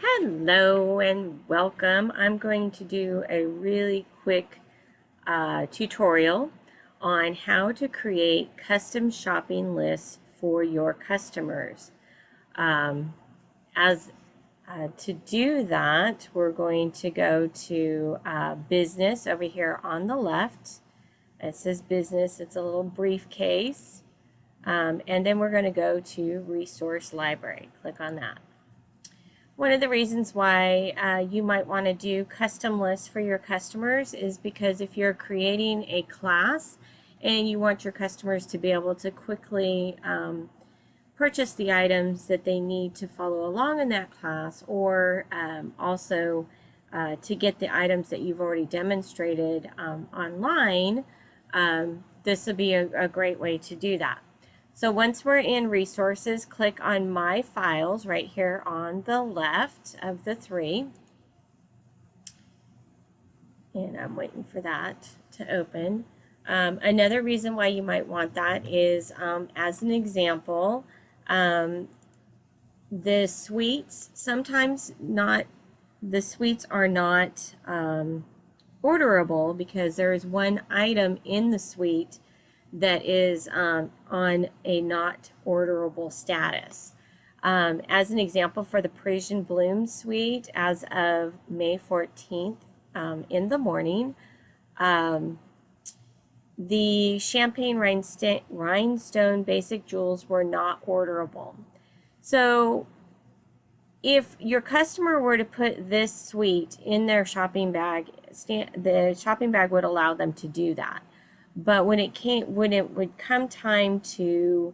Hello and welcome. I'm going to do a really quick tutorial on how to create custom shopping lists for your customers. Um, as to do that, we're going to go to business over here on the left. It says business, it's a little briefcase. And then we're going to go to resource library. Click on that. One of the reasons why you might want to do custom lists for your customers is because if you're creating a class and you want your customers to be able to quickly purchase the items that they need to follow along in that class, or also to get the items that you've already demonstrated online, this would be a great way to do that. So once we're in resources, click on My Files right here on the left of the three. And I'm waiting for that to open. Another reason why you might want that is, as an example, the suites, sometimes not, the suites are not orderable because there is one item in the suite that is on a not orderable status. As an example, for the Parisian Bloom Suite, as of May 14th in the morning, the Champagne Rhinestone Basic Jewels were not orderable. So if your customer were to put this suite in their shopping bag, the shopping bag would allow them to do that. But when it would come time to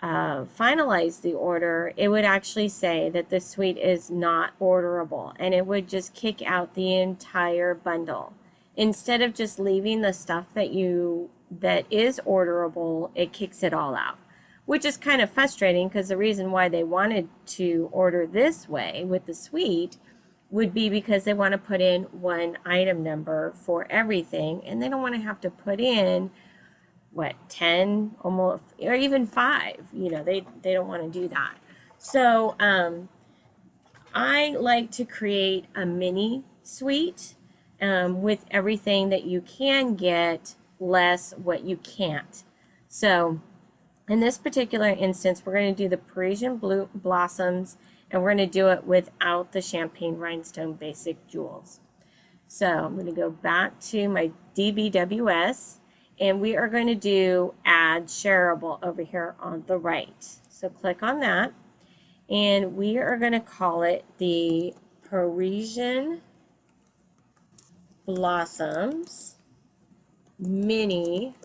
finalize the order, it would actually say that the suite is not orderable, and it would just kick out the entire bundle. Instead of just leaving the stuff that is orderable, it kicks it all out, which is kind of frustrating because the reason why they wanted to order this way with the suite would be because they want to put in one item number for everything, and they don't want to have to put in 10 almost, or even 5. They don't want to do that. So I like to create a mini suite with everything that you can get, less what you can't. So in this particular instance, we're going to do the Parisian Blossoms, and we're going to do it without the Champagne Rhinestone Basic Jewels. So I'm going to go back to my DBWS, and we are going to do Add Shareable over here on the right. So click on that, and we are going to call it the Parisian Blossoms Mini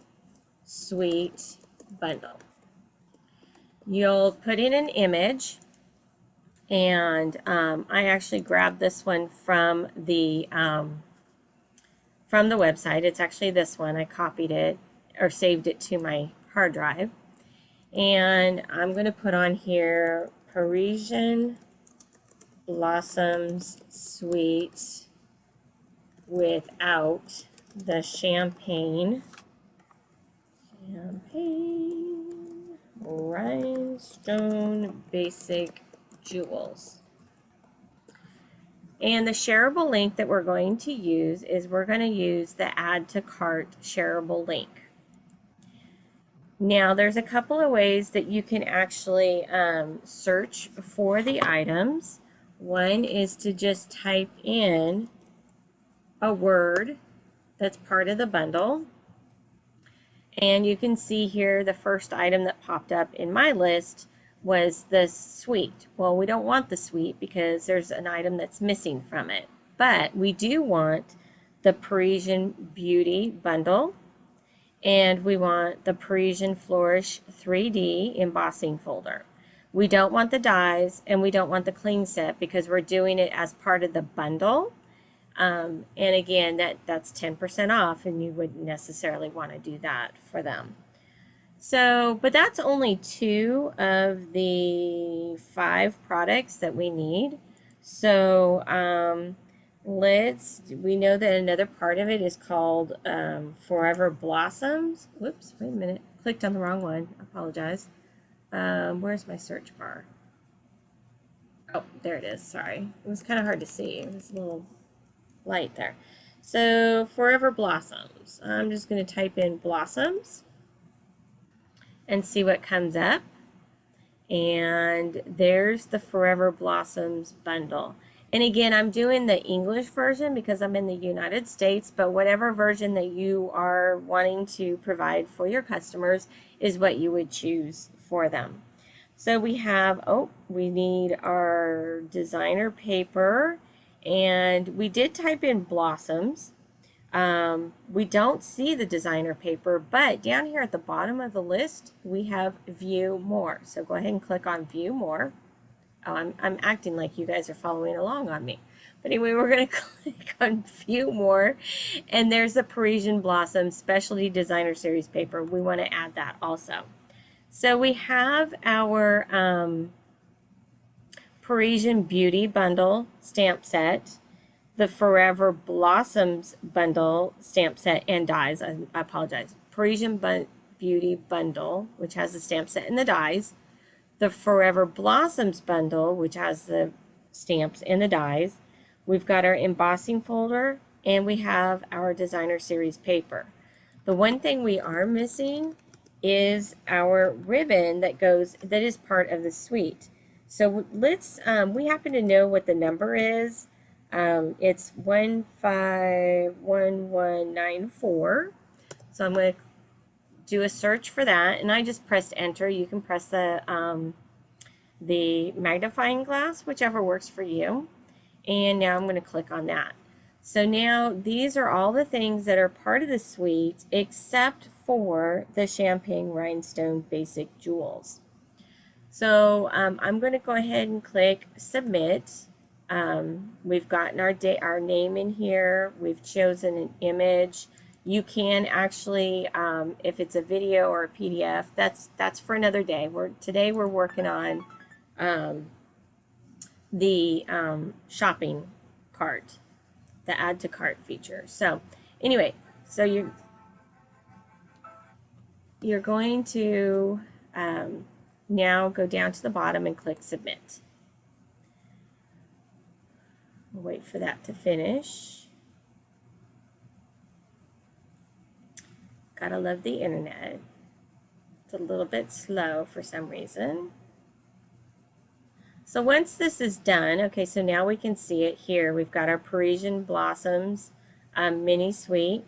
Suite Bundle. You'll put in an image, and I actually grabbed this one from the website. It's actually this one. I copied it or saved it to my hard drive, and I'm going to put on here Parisian Blossoms Suite without the Champagne Rhinestone Basic Jewels. And the shareable link that we're going to use is we're going to use the Add to Cart shareable link. Now, there's a couple of ways that you can actually search for the items. One is to just type in a word that's part of the bundle. And you can see here the first item that popped up in my list was the suite. Well, we don't want the suite because there's an item that's missing from it. But we do want the Parisian Beauty bundle, and we want the Parisian Flourish 3D embossing folder. We don't want the dies, and we don't want the cling set because we're doing it as part of the bundle. And again, that's 10% off, and you wouldn't necessarily want to do that for them. So, but that's only 2 of the 5 products that we need. So we know that another part of it is called Forever Blossoms. Whoops, wait a minute. Clicked on the wrong one. I apologize. Where's my search bar? Oh, there it is. Sorry. It was kind of hard to see. It was a little light there. So Forever Blossoms. I'm just going to type in blossoms and see what comes up. And there's the Forever Blossoms bundle. And again, I'm doing the English version because I'm in the United States, but whatever version that you are wanting to provide for your customers is what you would choose for them. So we have, oh, we need our designer paper, and we did type in blossoms. We don't see the designer paper, but down here at the bottom of the list, we have view more. So go ahead and click on view more. Oh, I'm acting like you guys are following along on me. But anyway, we're going to click on view more, and there's the Parisian Blossom Specialty Designer Series paper. We want to add that also. So we have our Parisian Beauty Bundle stamp set, the Forever Blossoms Bundle stamp set and dies. I apologize. Parisian Beauty Bundle, which has the stamp set and the dies. The Forever Blossoms Bundle, which has the stamps and the dies. We've got our embossing folder, and we have our designer series paper. The one thing we are missing is our ribbon that is part of the suite. So let's, we happen to know what the number is. It's 151194. So I'm going to do a search for that, and I just pressed enter. You can press the magnifying glass, whichever works for you. And now I'm going to click on that. So now these are all the things that are part of the suite except for the Champagne Rhinestone Basic Jewels. So I'm going to go ahead and click submit. We've gotten our name in here. We've chosen an image. You can actually, if it's a video or a PDF, that's for another day. Today we're working on the shopping cart, the add to cart feature. So anyway, so you're going to now go down to the bottom and click submit. We'll wait for that to finish. Gotta love the internet. It's a little bit slow for some reason. So once this is done, okay, so now we can see it here. We've got our Parisian Blossoms mini suite.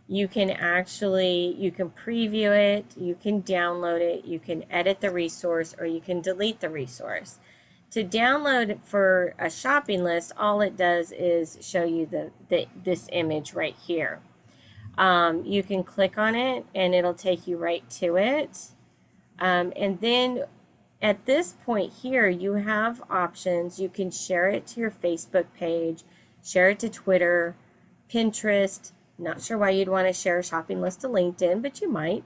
You can preview it, you can download it, you can edit the resource, or you can delete the resource. To download it for a shopping list, all it does is show you this image right here. You can click on it and it'll take you right to it. And then at this point here, you have options. You can share it to your Facebook page, share it to Twitter, Pinterest. Not sure why you'd want to share a shopping list to LinkedIn, but you might.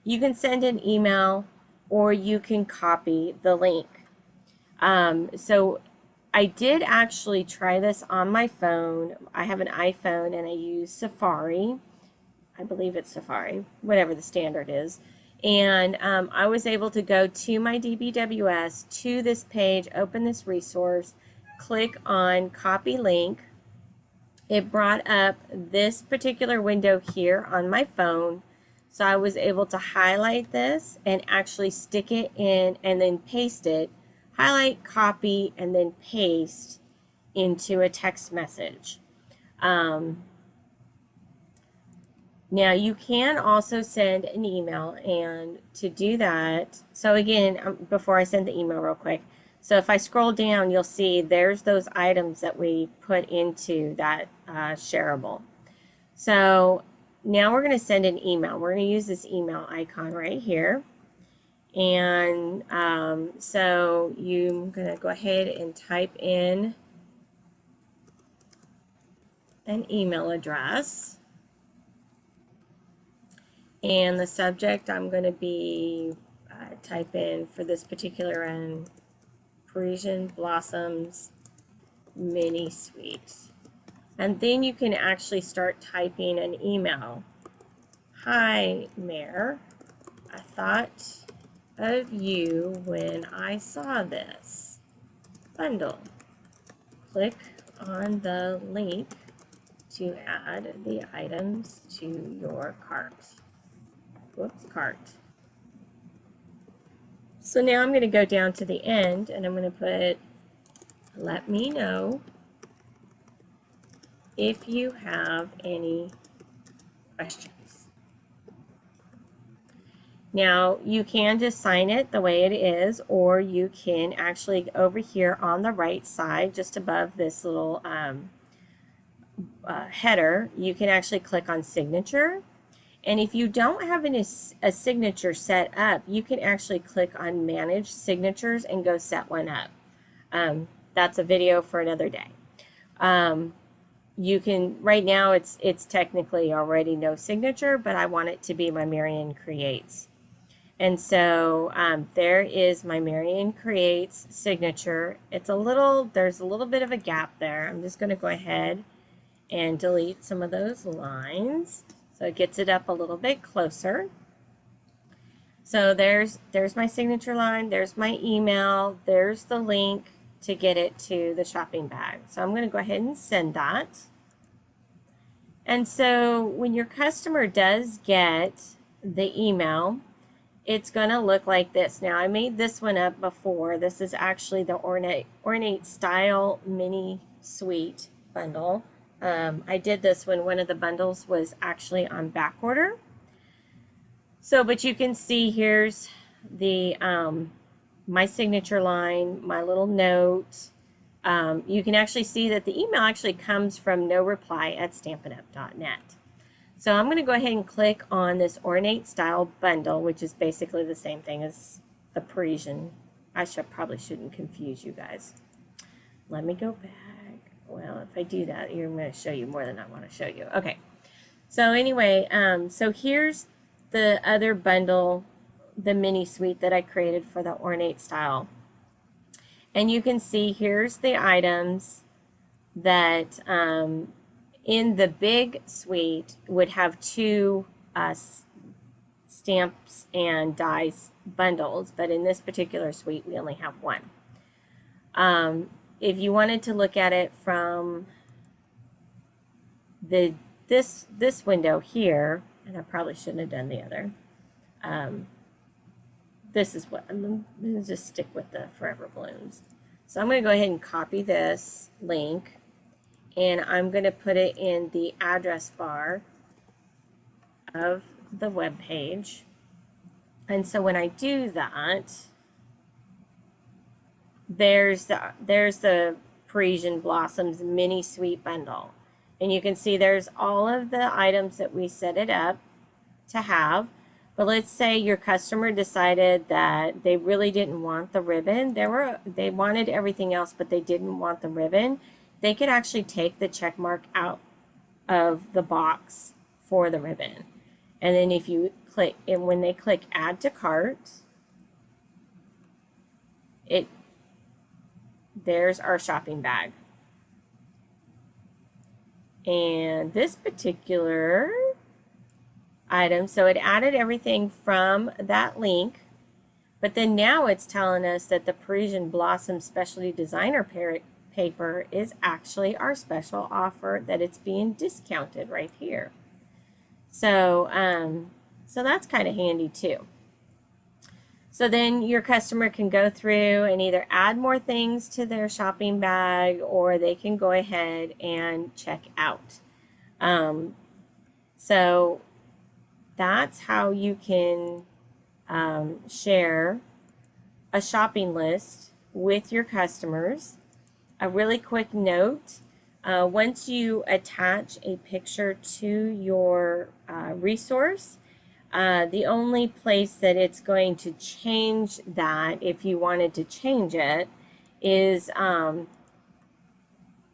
You can send an email, or you can copy the link. So I did actually try this on my phone. I have an iPhone and I use Safari. I believe it's Safari, whatever the standard is. And I was able to go to my DBWS, to this page, open this resource, click on copy link. It brought up this particular window here on my phone. So I was able to highlight this and actually stick it in and then paste it. Highlight, copy, and then paste into a text message. Now you can also send an email, and to do that, so again, before I send the email real quick, so if I scroll down, you'll see there's those items that we put into that shareable. So now we're going to send an email. We're going to use this email icon right here. And so you're going to go ahead and type in an email address. And the subject, I'm going to be type in for this particular one, Parisian Blossoms Mini Suite. And then you can actually start typing an email. Hi, Mayor. I thought of you when I saw this. bundle. Click on the link to add the items to your cart. Whoops, cart. So now I'm going to go down to the end and I'm going to put, let me know if you have any questions. Now you can just sign it the way it is, or you can actually over here on the right side, just above this little header, you can actually click on signature. And if you don't have a signature set up, you can actually click on manage signatures and go set one up. That's a video for another day. You can, right now it's technically already no signature, but I want it to be my Marion Creates. And so there is my Marion Creates signature. It's there's a little bit of a gap there. I'm just going to go ahead and delete some of those lines so it gets it up a little bit closer. So there's my signature line, there's my email, there's the link to get it to the shopping bag. So I'm going to go ahead and send that. And so when your customer does get the email, it's going to look like this. Now I made this one up before. This is actually the Ornate Style Mini Suite bundle. I did this when one of the bundles was actually on back order. So, but you can see here's the my signature line, my little note. You can actually see that the email actually comes from noreply@stampinup.net. So I'm going to go ahead and click on this Ornate Style bundle, which is basically the same thing as the Parisian. I probably shouldn't confuse you guys. Let me go back. Well, if I do that, I'm going to show you more than I want to show you. Okay. So anyway, so here's the other bundle, the mini suite that I created for the Ornate Style. And you can see here's the items that in the big suite would have two stamps and dies bundles, but in this particular suite we only have one. If you wanted to look at it from this window here, and I probably shouldn't have done the other. This is what I'm going to just stick with the Forever Balloons. So I'm going to go ahead and copy this link, and I'm going to put it in the address bar of the web page. And so when I do that, there's the Parisian Blossoms Mini Suite Bundle. And you can see there's all of the items that we set it up to have. But let's say your customer decided that they really didn't want the ribbon. They wanted everything else, but they didn't want the ribbon. They could actually take the check mark out of the box for the ribbon. And then if you click, and when they click Add to Cart, there's our shopping bag. And this particular item, so it added everything from that link, but then now it's telling us that the Parisian Blossom Specialty Designer paper is actually our special offer, that it's being discounted right here. So, so that's kind of handy too. So then your customer can go through and either add more things to their shopping bag, or they can go ahead and check out. So that's how you can share a shopping list with your customers. A really quick note, once you attach a picture to your resource, the only place that it's going to change that, if you wanted to change it, is on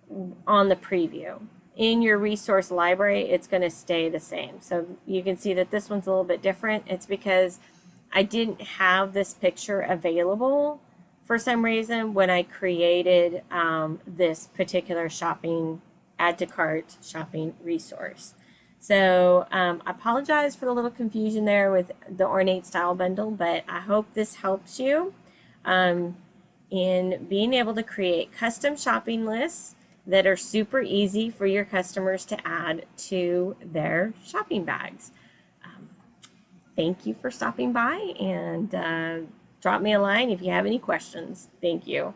the preview. In your resource library, it's going to stay the same. So you can see that this one's a little bit different. It's because I didn't have this picture available for some reason when I created this particular shopping add to cart shopping resource. So I apologize for the little confusion there with the Ornate Style Bundle, but I hope this helps you. in being able to create custom shopping lists that are super easy for your customers to add to their shopping bags. Thank you for stopping by, and drop me a line if you have any questions. Thank you.